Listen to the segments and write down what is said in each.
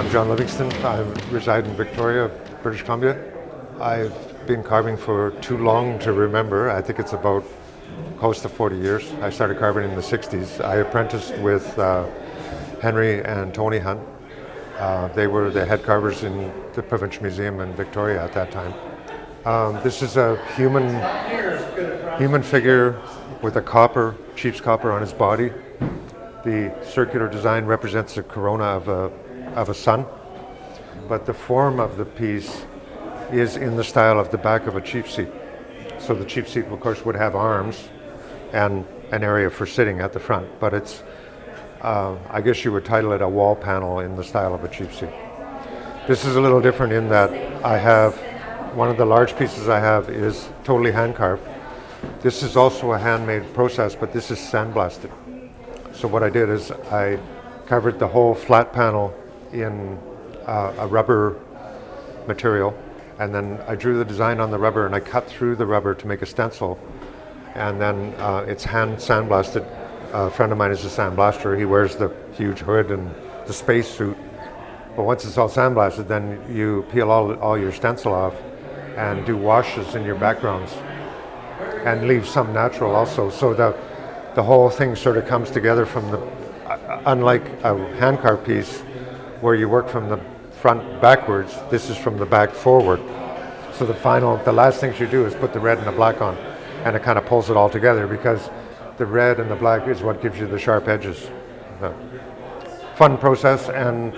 I'm John Livingston. I reside in Victoria, British Columbia. I've been carving for too long to remember. I think it's about close to 40 years. I started carving in the 60s. I apprenticed with Henry and Tony Hunt. They were the head carvers in the Provincial Museum in Victoria at that time. This is a human figure with a copper, chief's copper on his body. The circular design represents the corona of a sun, but the form of the piece is in the style of the back of a chief seat. So the chief seat, of course, would have arms and an area for sitting at the front, but it's, I guess you would title it a wall panel in the style of a chief seat. This is a little different in that I have, one of the large pieces I have is totally hand carved. This is also a handmade process, but this is sandblasted. So what I did is I covered the whole flat panel in a rubber material, and then I drew the design on the rubber and I cut through the rubber to make a stencil, and then it's hand sandblasted. A friend of mine is a sandblaster. He wears the huge hood and the space suit, but once it's all sandblasted, then you peel all your stencil off and do washes in your backgrounds and leave some natural also, so that the whole thing sort of comes together from the, unlike a hand carved piece where you work from the front backwards, this is from the back forward. So the last things you do is put the red and the black on, and it kind of pulls it all together, because the red and the black is what gives you the sharp edges. Fun process, and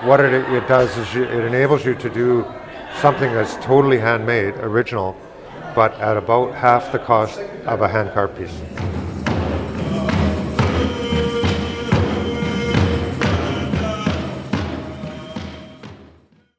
what it does is it enables you to do something that's totally handmade, original, but at about half the cost of a hand carved piece.